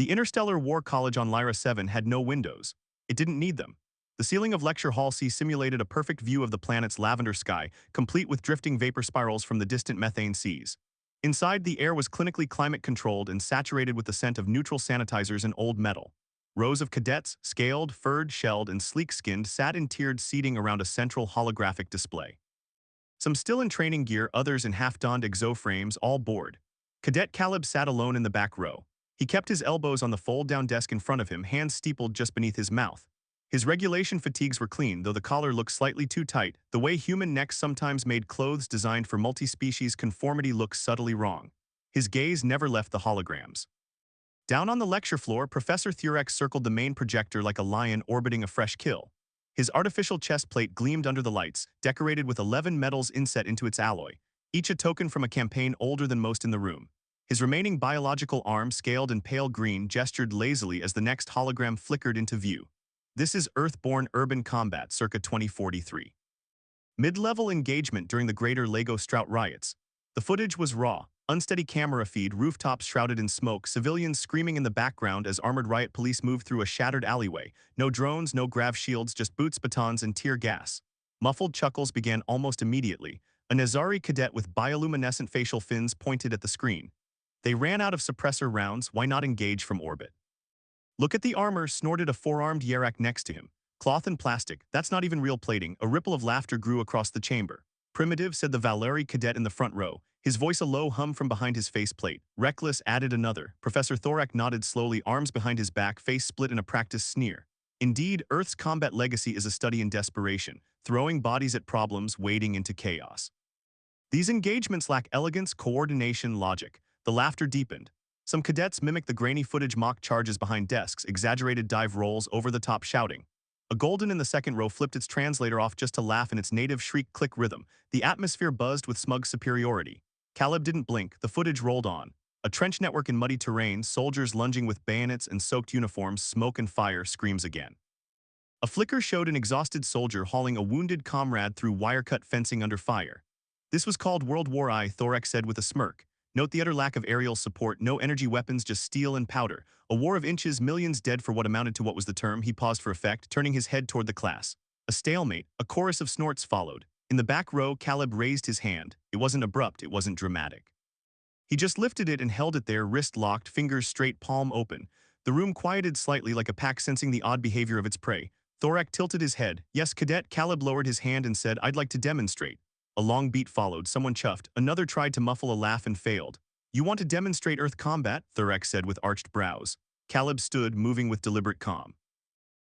The Interstellar War College on Lyra 7 had no windows. It didn't need them. The ceiling of Lecture Hall C simulated a perfect view of the planet's lavender sky, complete with drifting vapor spirals from the distant methane seas. Inside, the air was clinically climate-controlled and saturated with the scent of neutral sanitizers and old metal. Rows of cadets, scaled, furred, shelled, and sleek-skinned, sat in tiered seating around a central holographic display. Some still in training gear, others in half-donned exoframes, all bored. Cadet Caleb sat alone in the back row. He kept his elbows on the fold-down desk in front of him, hands steepled just beneath his mouth. His regulation fatigues were clean, though the collar looked slightly too tight, the way human necks sometimes made clothes designed for multi-species conformity look subtly wrong. His gaze never left the holograms. Down on the lecture floor, Professor Thurek circled the main projector like a lion orbiting a fresh kill. His artificial chest plate gleamed under the lights, decorated with 11 medals inset into its alloy, each a token from a campaign older than most in the room. His remaining biological arm, scaled and pale green, gestured lazily as the next hologram flickered into view. This is Earthborn Urban Combat, circa 2043. Mid-level engagement during the Greater Lego Strout riots. The footage was raw, unsteady camera feed, rooftops shrouded in smoke, civilians screaming in the background as armored riot police moved through a shattered alleyway. No drones, no grav shields, just boots, batons, and tear gas. Muffled chuckles began almost immediately. A Nazari cadet with bioluminescent facial fins pointed at the screen. They ran out of suppressor rounds, why not engage from orbit? Look at the armor, snorted a four-armed Yarak next to him. Cloth and plastic, that's not even real plating. A ripple of laughter grew across the chamber. Primitive, said the Valeri cadet in the front row, his voice a low hum from behind his faceplate. Reckless, added another. Professor Thorak nodded slowly, arms behind his back, face split in a practiced sneer. Indeed, Earth's combat legacy is a study in desperation, throwing bodies at problems, wading into chaos. These engagements lack elegance, coordination, logic. The laughter deepened. Some cadets mimicked the grainy footage, mock charges behind desks, exaggerated dive rolls, over-the-top shouting. A golden in the second row flipped its translator off just to laugh in its native shriek-click rhythm. The atmosphere buzzed with smug superiority. Caleb didn't blink, the footage rolled on. A trench network in muddy terrain, soldiers lunging with bayonets and soaked uniforms, smoke and fire, screams again. A flicker showed an exhausted soldier hauling a wounded comrade through wire-cut fencing under fire. This was called World War I, Thorek said with a smirk. Note the utter lack of aerial support, no energy weapons, just steel and powder. A war of inches, millions dead for what amounted to what was the term. He paused for effect, turning his head toward the class. A stalemate, a chorus of snorts followed. In the back row, Caleb raised his hand. It wasn't abrupt, it wasn't dramatic. He just lifted it and held it there, wrist locked, fingers straight, palm open. The room quieted slightly like a pack sensing the odd behavior of its prey. Thorak tilted his head. Yes, cadet. Caleb lowered his hand and said, I'd like to demonstrate. A long beat followed, someone chuffed, another tried to muffle a laugh and failed. You want to demonstrate Earth combat? Thurek said with arched brows. Caleb stood, moving with deliberate calm.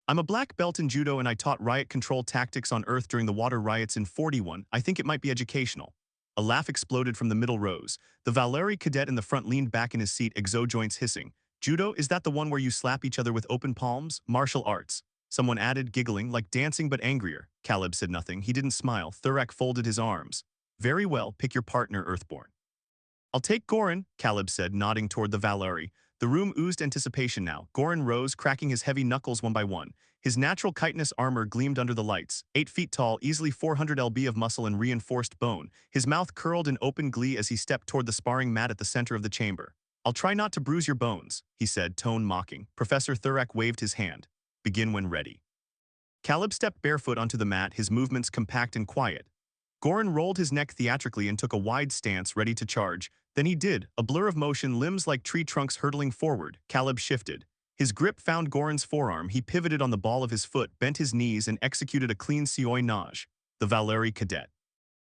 I'm a black belt in judo and I taught riot control tactics on Earth during the water riots in 41. I think it might be educational. A laugh exploded from the middle rows. The Valeri cadet in the front leaned back in his seat, exo joints hissing. Judo, is that the one where you slap each other with open palms? Martial arts. Someone added, giggling, like dancing but angrier. Caleb said nothing. He didn't smile. Thurek folded his arms. Very well, pick your partner, Earthborn. I'll take Goran, Caleb said, nodding toward the Valeri. The room oozed anticipation now. Goran rose, cracking his heavy knuckles one by one. His natural chitinous armor gleamed under the lights. 8 feet tall, easily 400 lb of muscle and reinforced bone. His mouth curled in open glee as he stepped toward the sparring mat at the center of the chamber. I'll try not to bruise your bones, he said, tone mocking. Professor Thurek waved his hand. Begin when ready. Caleb stepped barefoot onto the mat, his movements compact and quiet. Goran rolled his neck theatrically and took a wide stance, ready to charge. Then he did, a blur of motion, limbs like tree trunks hurtling forward. Caleb shifted. His grip found Goran's forearm. He pivoted on the ball of his foot, bent his knees, and executed a clean Sioi Naj. The Valeri cadet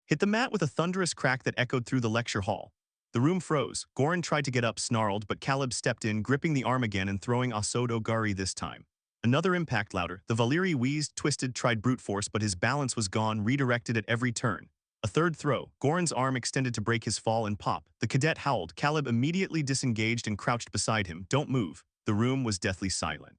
hit the mat with a thunderous crack that echoed through the lecture hall. The room froze. Goran tried to get up, snarled, but Caleb stepped in, gripping the arm again and throwing Asodo Gari this time. Another impact, louder. The Valeri wheezed, twisted, tried brute force, but his balance was gone, redirected at every turn. A third throw. Goran's arm extended to break his fall and pop. The cadet howled. Caleb immediately disengaged and crouched beside him. Don't move. The room was deathly silent.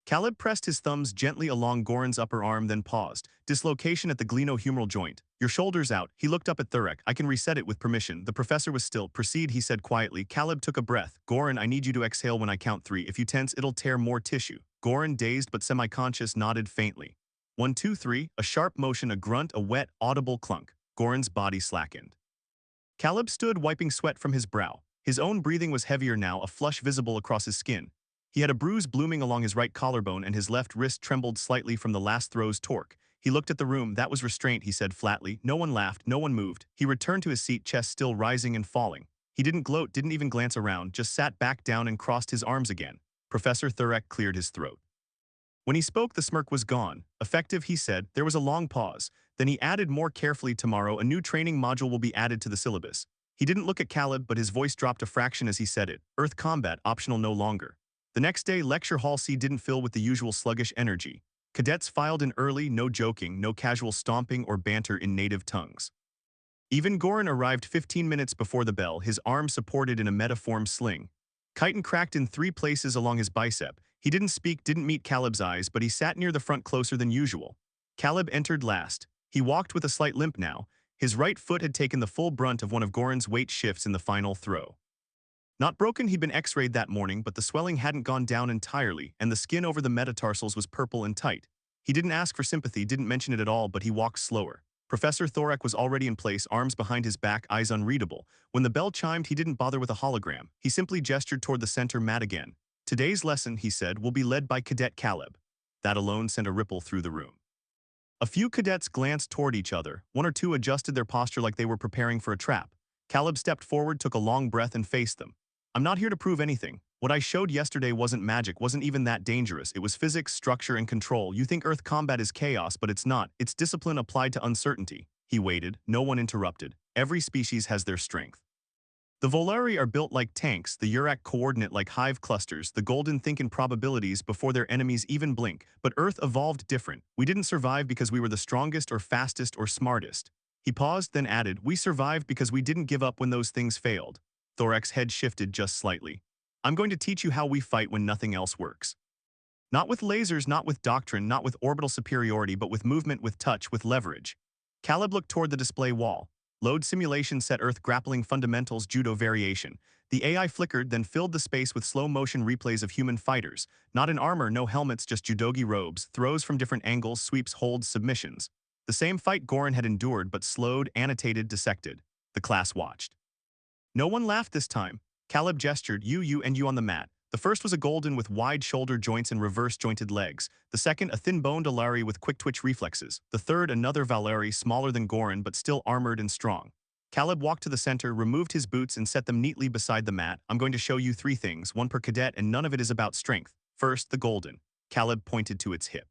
Caleb pressed his thumbs gently along Goran's upper arm, then paused. Dislocation at the glenohumeral joint. Your shoulder's out. He looked up at Thurek. I can reset it with permission. The professor was still. Proceed, he said quietly. Caleb took a breath. Goran, I need you to exhale when I count 3. If you tense, it'll tear more tissue. Goran, dazed but semi-conscious, nodded faintly. 1, 2, 3. A sharp motion, a grunt, a wet, audible clunk. Goran's body slackened. Caleb stood, wiping sweat from his brow. His own breathing was heavier now, a flush visible across his skin. He had a bruise blooming along his right collarbone and his left wrist trembled slightly from the last throw's torque. He looked at the room. That was restraint, he said flatly. No one laughed, no one moved. He returned to his seat, chest still rising and falling. He didn't gloat, didn't even glance around, just sat back down and crossed his arms again. Professor Thurek cleared his throat. When he spoke, the smirk was gone. Effective, he said. There was a long pause. Then he added more carefully, tomorrow a new training module will be added to the syllabus. He didn't look at Caleb, but his voice dropped a fraction as he said it. Earth combat, optional no longer. The next day, Lecture Hall C didn't fill with the usual sluggish energy. Cadets filed in early, no joking, no casual stomping or banter in native tongues. Even Goran arrived 15 minutes before the bell, his arm supported in a metaform sling. Chitin cracked in 3 places along his bicep. He didn't speak, didn't meet Caleb's eyes, but he sat near the front closer than usual. Caleb entered last. He walked with a slight limp now. His right foot had taken the full brunt of one of Goran's weight shifts in the final throw. Not broken, he'd been x-rayed that morning, but the swelling hadn't gone down entirely, and the skin over the metatarsals was purple and tight. He didn't ask for sympathy, didn't mention it at all, but he walked slower. Professor Thorek was already in place, arms behind his back, eyes unreadable. When the bell chimed, he didn't bother with a hologram. He simply gestured toward the center mat again. Today's lesson, he said, will be led by Cadet Caleb. That alone sent a ripple through the room. A few cadets glanced toward each other. 1 or 2 adjusted their posture like they were preparing for a trap. Caleb stepped forward, took a long breath, and faced them. I'm not here to prove anything. What I showed yesterday wasn't magic, wasn't even that dangerous. It was physics, structure, and control. You think Earth combat is chaos, but it's not. It's discipline applied to uncertainty. He waited. No one interrupted. Every species has their strength. The Volari are built like tanks, the Urak coordinate like hive clusters, the Golden think in probabilities before their enemies even blink. But Earth evolved different. We didn't survive because we were the strongest or fastest or smartest. He paused, then added, we survived because we didn't give up when those things failed. Thorek's head shifted just slightly. I'm going to teach you how we fight when nothing else works. Not with lasers, not with doctrine, not with orbital superiority, but with movement, with touch, with leverage. Caleb looked toward the display wall. Load simulation set Earth grappling fundamentals judo variation. The AI flickered, then filled the space with slow-motion replays of human fighters. Not in armor, no helmets, just judogi robes, throws from different angles, sweeps, holds, submissions. The same fight Goran had endured, but slowed, annotated, dissected. The class watched. No one laughed this time. Caleb gestured, you and you on the mat. The first was a Golden with wide shoulder joints and reverse-jointed legs. The second, a thin-boned Alari with quick-twitch reflexes. The third, another Valeri, smaller than Goran but still armored and strong. Caleb walked to the center, removed his boots, and set them neatly beside the mat. I'm going to show you 3 things, 1 per cadet, and none of it is about strength. First, the Golden. Caleb pointed to its hip.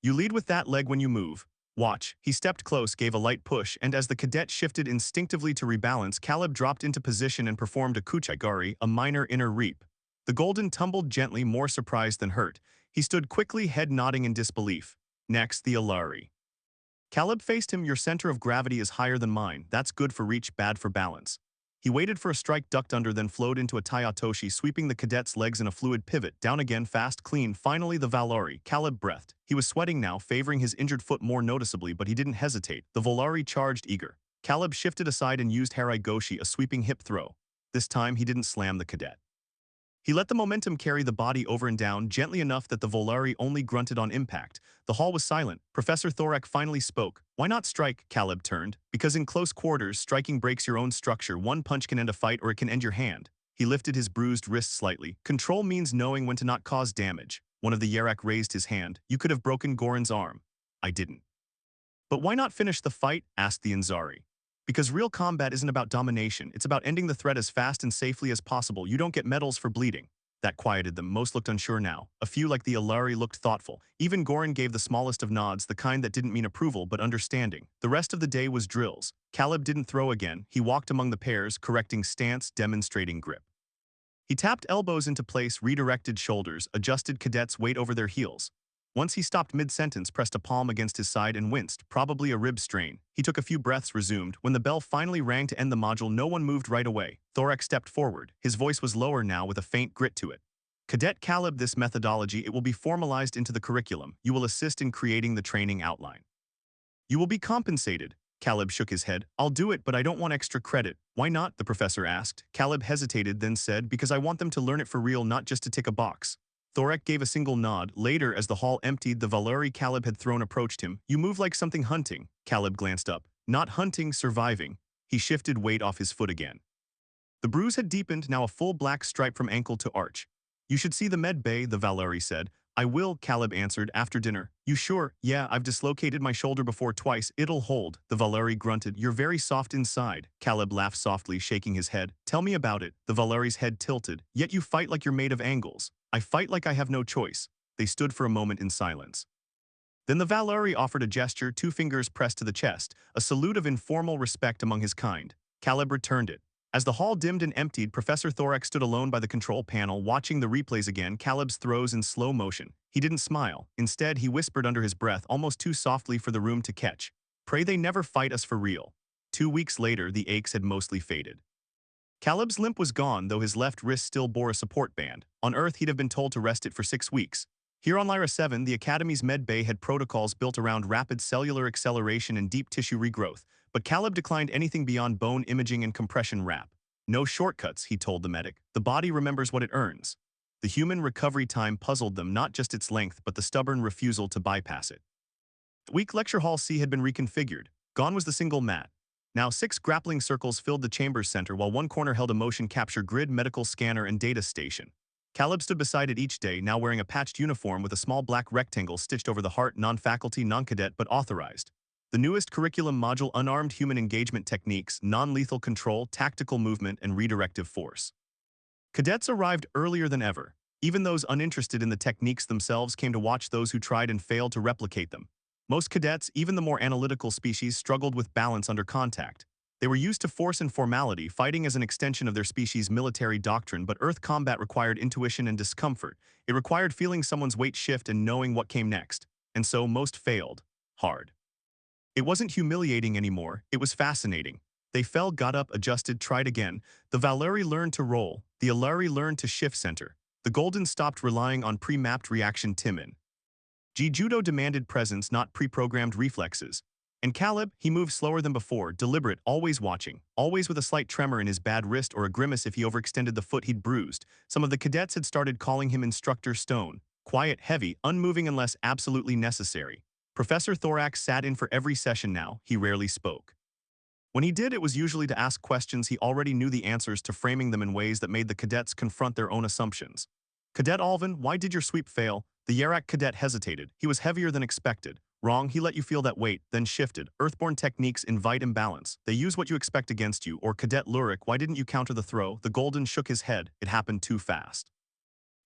You lead with that leg when you move. Watch. He stepped close, gave a light push, and as the cadet shifted instinctively to rebalance, Caleb dropped into position and performed a kuchigari, a minor inner reap. The Golden tumbled gently, more surprised than hurt. He stood quickly, head nodding in disbelief. Next, the Alari. Caleb faced him. Your center of gravity is higher than mine. That's good for reach, bad for balance. He waited for a strike, ducked under, then flowed into a Tayatoshi, sweeping the cadet's legs in a fluid pivot, down again, fast, clean. Finally, the Valari. Caleb breathed. He was sweating now, favoring his injured foot more noticeably, but he didn't hesitate. The Volari charged, eager. Caleb shifted aside and used Harai Goshi, a sweeping hip throw. This time, he didn't slam the cadet. He let the momentum carry the body over and down, gently enough that the Volari only grunted on impact. The hall was silent. Professor Thorek finally spoke. Why not strike? Caleb turned. Because in close quarters, striking breaks your own structure. One punch can end a fight or it can end your hand. He lifted his bruised wrist slightly. Control means knowing when to not cause damage. One of the Yarak raised his hand. You could have broken Goran's arm. I didn't. But why not finish the fight? Asked the Inzari. Because real combat isn't about domination, it's about ending the threat as fast and safely as possible. You don't get medals for bleeding. That quieted them. Most looked unsure now. A few, like the Alari, looked thoughtful. Even Goran gave the smallest of nods, the kind that didn't mean approval but understanding. The rest of the day was drills. Caleb didn't throw again. He walked among the pairs, correcting stance, demonstrating grip. He tapped elbows into place, redirected shoulders, adjusted cadets' weight over their heels. Once he stopped mid-sentence, pressed a palm against his side and winced, probably a rib strain. He took a few breaths, resumed. When the bell finally rang to end the module, no one moved right away. Thorek stepped forward. His voice was lower now, with a faint grit to it. Cadet Caleb, this methodology, it will be formalized into the curriculum. You will assist in creating the training outline. You will be compensated. Caleb shook his head. I'll do it, but I don't want extra credit. Why not? The professor asked. Caleb hesitated, then said, because I want them to learn it for real, not just to tick a box. Thorek gave a single nod. Later, as the hall emptied, the Valeri Caleb had thrown approached him. You move like something hunting. Caleb glanced up. Not hunting, surviving. He shifted weight off his foot again. The bruise had deepened, now a full black stripe from ankle to arch. "You should see the med bay," the Valeri said. "I will," Caleb answered, "after dinner." "You sure?" "Yeah, I've dislocated my shoulder before twice. It'll hold," the Valeri grunted. "You're very soft inside." Caleb laughed softly, shaking his head. "Tell me about it." The Valeri's head tilted. "Yet you fight like you're made of angles." "I fight like I have no choice." They stood for a moment in silence. Then the Valeri offered a gesture, 2 fingers pressed to the chest, a salute of informal respect among his kind. Caleb returned it. As the hall dimmed and emptied, Professor Thorax stood alone by the control panel, watching the replays again, Caleb's throws in slow motion. He didn't smile. Instead, he whispered under his breath, almost too softly for the room to catch. "Pray they never fight us for real." 2 weeks later, the aches had mostly faded. Caleb's limp was gone, though his left wrist still bore a support band. On Earth, he'd have been told to rest it for 6 weeks. Here on Lyra 7, the Academy's med bay had protocols built around rapid cellular acceleration and deep tissue regrowth, but Caleb declined anything beyond bone imaging and compression wrap. "No shortcuts," he told the medic. "The body remembers what it earns." The human recovery time puzzled them, not just its length, but the stubborn refusal to bypass it. The weak lecture hall C had been reconfigured. Gone was the single mat. Now 6 grappling circles filled the chamber's center, while one corner held a motion capture grid, medical scanner, and data station. Caleb stood beside it each day, now wearing a patched uniform with a small black rectangle stitched over the heart, non-faculty, non-cadet, but authorized. The newest curriculum module: unarmed human engagement techniques, non-lethal control, tactical movement, and redirective force. Cadets arrived earlier than ever. Even those uninterested in the techniques themselves came to watch those who tried and failed to replicate them. Most cadets, even the more analytical species, struggled with balance under contact. They were used to force and formality, fighting as an extension of their species' military doctrine, but Earth combat required intuition and discomfort. It required feeling someone's weight shift and knowing what came next. And so most failed. Hard. It wasn't humiliating anymore, it was fascinating. They fell, got up, adjusted, tried again. The Valeri learned to roll. The Alari learned to shift center. The Golden stopped relying on pre-mapped reaction Timin. Judo demanded presence, not pre-programmed reflexes. And Caleb, he moved slower than before, deliberate, always watching, always with a slight tremor in his bad wrist or a grimace if he overextended the foot he'd bruised. Some of the cadets had started calling him Instructor Stone. Quiet, heavy, unmoving unless absolutely necessary. Professor Thorax sat in for every session now. He rarely spoke. When he did, it was usually to ask questions he already knew the answers to, framing them in ways that made the cadets confront their own assumptions. "Cadet Alvin, why did your sweep fail?" The Yarak cadet hesitated. He was heavier than expected. "Wrong, he let you feel that weight, then shifted." Earthborn techniques invite imbalance. They use what you expect against you. Or Cadet Lurik, "Why didn't you counter the throw?" The Golden shook his head. "It happened too fast."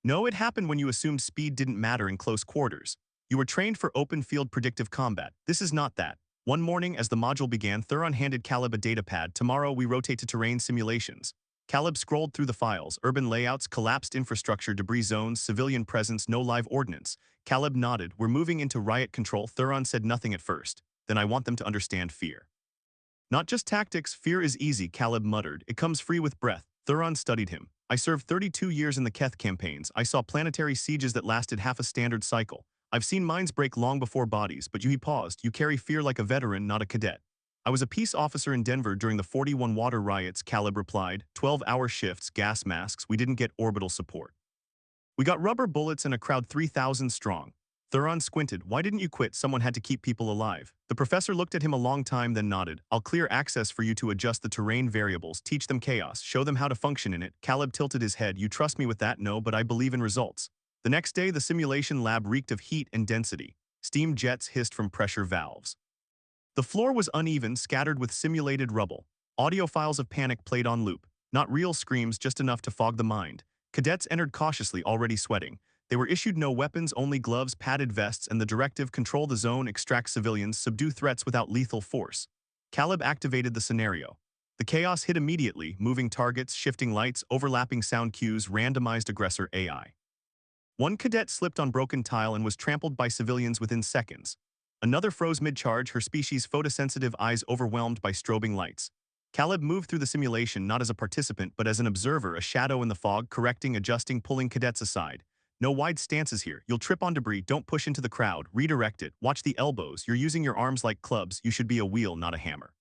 "No, it happened when you assumed speed didn't matter in close quarters. You were trained for open-field predictive combat. This is not that." One morning, as the module began, Thuron handed Caleb a datapad. "Tomorrow, we rotate to terrain simulations." Caleb scrolled through the files: urban layouts, collapsed infrastructure, debris zones, civilian presence, no live ordnance. Caleb nodded. "We're moving into riot control." Thuron said nothing at first. "Then I want them to understand fear. Not just tactics. Fear is easy," Caleb muttered. "It comes free with breath." Thuron studied him. "I served 32 years in the Keth campaigns. I saw planetary sieges that lasted half a standard cycle. I've seen minds break long before bodies." "But he paused. "You carry fear like a veteran, not a cadet." "I was a peace officer in Denver during the 41 water riots," Caleb replied. 12-hour shifts, gas masks. We didn't get orbital support. We got rubber bullets and a crowd 3,000 strong." Thuron squinted. "Why didn't you quit?" "Someone had to keep people alive." The professor looked at him a long time, then nodded. "I'll clear access for you to adjust the terrain variables, teach them chaos, show them how to function in it." Caleb tilted his head. "You trust me with that?" "No, but I believe in results." The next day, the simulation lab reeked of heat and density. Steam jets hissed from pressure valves. The floor was uneven, scattered with simulated rubble. Audio files of panic played on loop. Not real screams, just enough to fog the mind. Cadets entered cautiously, already sweating. They were issued no weapons, only gloves, padded vests, and the directive: control the zone, extract civilians, subdue threats without lethal force. Caleb activated the scenario. The chaos hit immediately: moving targets, shifting lights, overlapping sound cues, randomized aggressor AI. One cadet slipped on broken tile and was trampled by civilians within seconds. Another froze mid-charge, her species' photosensitive eyes overwhelmed by strobing lights. Caleb moved through the simulation not as a participant but as an observer, a shadow in the fog, correcting, adjusting, pulling cadets aside. "No wide stances here. You'll trip on debris. Don't push into the crowd. Redirect it. Watch the elbows. You're using your arms like clubs. You should be a wheel, not a hammer."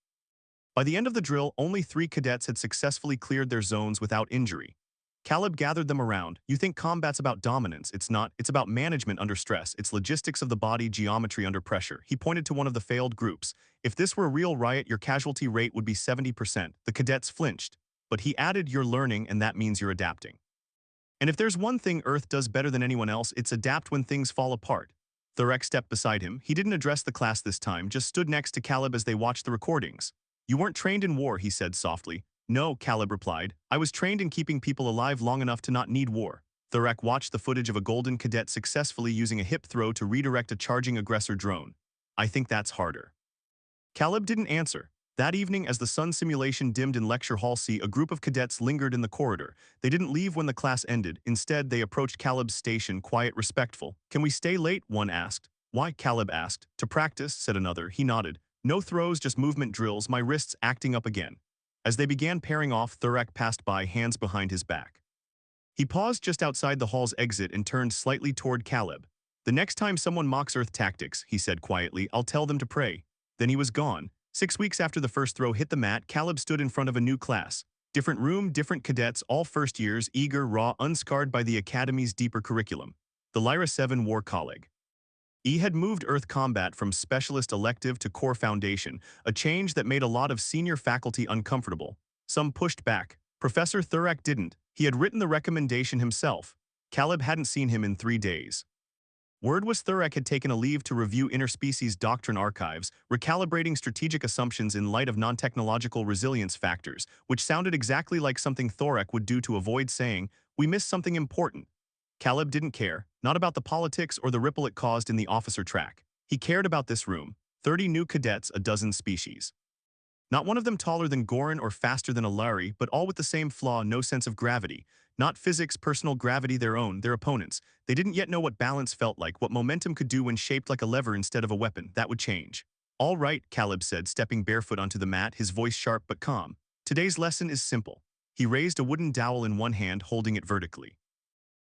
By the end of the drill, only 3 cadets had successfully cleared their zones without injury. Caleb gathered them around. "You think combat's about dominance. It's not. It's about management under stress. It's logistics of the body, geometry under pressure." He pointed to one of the failed groups. "If this were a real riot, your casualty rate would be 70%. The cadets flinched. But he added, "You're learning, and that means you're adapting. And if there's one thing Earth does better than anyone else, it's adapt when things fall apart." Thurek stepped beside him. He didn't address the class this time, just stood next to Caleb as they watched the recordings. "You weren't trained in war," he said softly. "No," Caleb replied. "I was trained in keeping people alive long enough to not need war." Thurek watched the footage of a golden cadet successfully using a hip throw to redirect a charging aggressor drone. "I think that's harder." Caleb didn't answer. That evening, as the sun simulation dimmed in Lecture Hall C, a group of cadets lingered in the corridor. They didn't leave when the class ended. Instead, they approached Caleb's station, quiet, respectful. "Can we stay late?" one asked. "Why?" Caleb asked. "To practice," said another. He nodded. "No throws, just movement drills, my wrists acting up again." As they began pairing off, Thurek passed by, hands behind his back. He paused just outside the hall's exit and turned slightly toward Caleb. "The next time someone mocks Earth tactics," he said quietly, "I'll tell them to pray." Then he was gone. 6 weeks after the first throw hit the mat, Caleb stood in front of a new class. Different room, different cadets, all first years, eager, raw, unscarred by the Academy's deeper curriculum. The Lyra 7 War Colleague. E had moved Earth combat from specialist elective to core foundation, a change that made a lot of senior faculty uncomfortable. Some pushed back. Professor Thurek didn't. He had written the recommendation himself. Caleb hadn't seen him in 3 days. Word was Thurek had taken a leave to review interspecies doctrine archives, recalibrating strategic assumptions in light of non-technological resilience factors, which sounded exactly like something Thurek would do to avoid saying, "We missed something important." Caleb didn't care, not about the politics or the ripple it caused in the officer track. He cared about this room. 30 new cadets, a dozen species. Not one of them taller than Goran or faster than a Lari, but all with the same flaw, no sense of gravity. Not physics, personal gravity, their own, their opponents. They didn't yet know what balance felt like, what momentum could do when shaped like a lever instead of a weapon. That would change. "All right," Caleb said, stepping barefoot onto the mat, his voice sharp but calm. "Today's lesson is simple." He raised a wooden dowel in one hand, holding it vertically.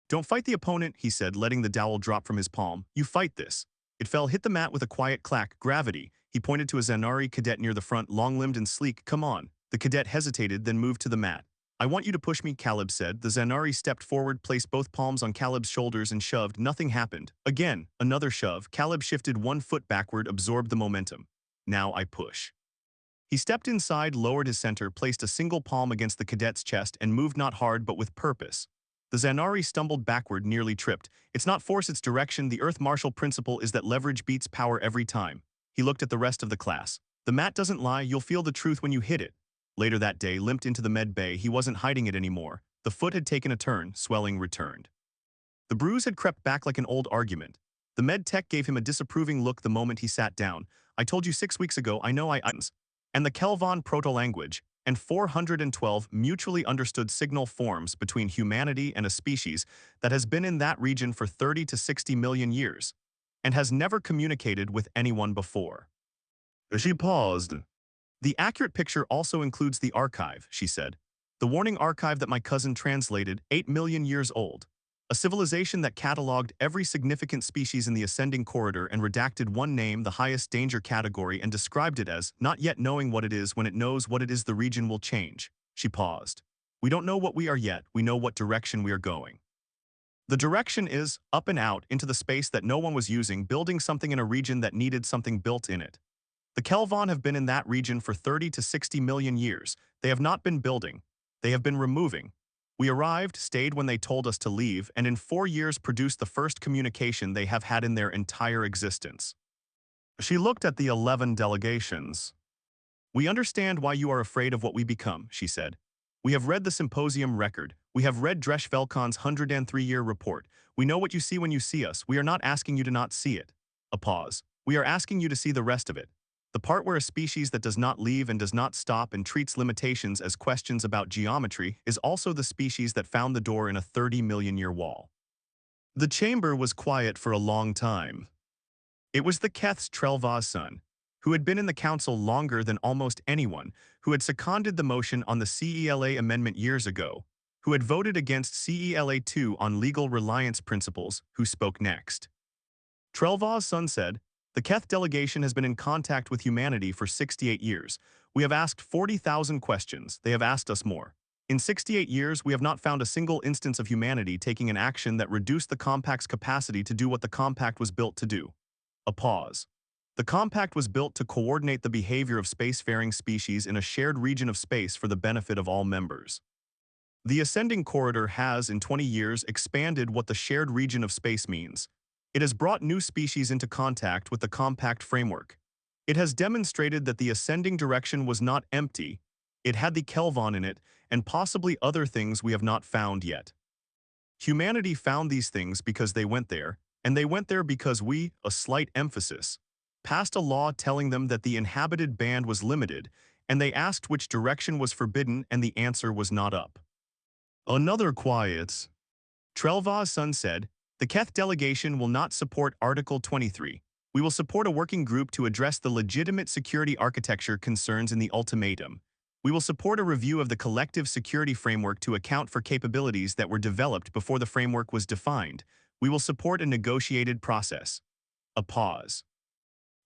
"Don't fight the opponent," he said, letting the dowel drop from his palm. "You fight this." It fell, hit the mat with a quiet clack. "Gravity." He pointed to a Zanari cadet near the front, long-limbed and sleek. "Come on." The cadet hesitated, then moved to the mat. "I want you to push me," Caleb said. The Zanari stepped forward, placed both palms on Caleb's shoulders and shoved. Nothing happened. Again, another shove. Caleb shifted one foot backward, absorbed the momentum. "Now I push." He stepped inside, lowered his center, placed a single palm against the cadet's chest, and moved not hard but with purpose. The Zanari stumbled backward, nearly tripped. "It's not force, it's direction. The Earth Marshall principle is that leverage beats power every time." He looked at the rest of the class. "The mat doesn't lie, you'll feel the truth when you hit it." Later that day, limped into the med bay, he wasn't hiding it anymore. The foot had taken a turn, swelling returned. The bruise had crept back like an old argument. The med tech gave him a disapproving look the moment he sat down. "I told you 6 weeks ago, I know I items." And the Kelvon proto-language, and 412 mutually understood signal forms between humanity and a species that has been in that region for 30 to 60 million years, and has never communicated with anyone before. She paused. "The accurate picture also includes the archive," she said. "The warning archive that my cousin translated, 8 million years old. A civilization that cataloged every significant species in the ascending corridor and redacted one name, the highest danger category, and described it as, not yet knowing what it is. When it knows what it is, the region will change." She paused. "We don't know what we are yet, we know what direction we are going. The direction is up and out into the space that no one was using, building something in a region that needed something built in it. The Kelvon have been in that region for 30 to 60 million years. They have not been building. They have been removing. We arrived, stayed when they told us to leave, and in 4 years produced the first communication they have had in their entire existence." She looked at the 11 delegations. "We understand why you are afraid of what we become," she said. "We have read the symposium record. We have read Dresh Velkon's 103-year report. We know what you see when you see us. We are not asking you to not see it." A pause. "We are asking you to see the rest of it. The part where a species that does not leave and does not stop and treats limitations as questions about geometry is also the species that found the door in a 30-million-year wall." The chamber was quiet for a long time. It was the Keth-Sorath son, who had been in the council longer than almost anyone, who had seconded the motion on the CELA amendment years ago, who had voted against CELA 2 on legal reliance principles, who spoke next. Trelva's son said, "The Keth delegation has been in contact with humanity for 68 years. We have asked 40,000 questions. They have asked us more. In 68 years, we have not found a single instance of humanity taking an action that reduced the compact's capacity to do what the compact was built to do." A pause. The compact was built to coordinate the behavior of spacefaring species in a shared region of space for the benefit of all members. The ascending corridor has, in 20 years, expanded what the shared region of space means. It has brought new species into contact with the compact framework. It has demonstrated that the ascending direction was not empty. It had the Kelvon in it, and possibly other things we have not found yet. Humanity found these things because they went there, and they went there because we, a slight emphasis, passed a law telling them that the inhabited band was limited, and they asked which direction was forbidden, and the answer was not up. Another quiet. Trelva's son said, "The Keth delegation will not support Article 23. We will support a working group to address the legitimate security architecture concerns in the ultimatum. We will support a review of the collective security framework to account for capabilities that were developed before the framework was defined. We will support a negotiated process." A pause.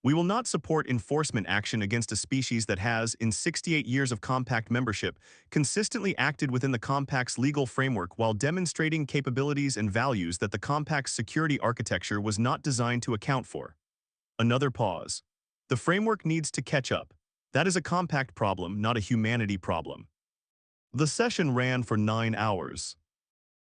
We will not support enforcement action against a species that has, in 68 years of Compact membership, consistently acted within the Compact's legal framework while demonstrating capabilities and values that the Compact's security architecture was not designed to account for. Another pause. The framework needs to catch up. That is a Compact problem, not a humanity problem. The session ran for 9 hours.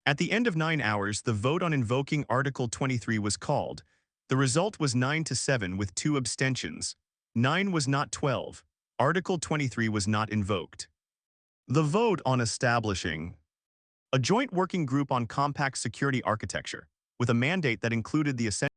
At the end of 9 hours, the vote on invoking Article 23 was called. The result was 9-7 with 2 abstentions. 9 was not 12. Article 23 was not invoked. The vote on establishing a joint working group on compact security architecture, with a mandate that included the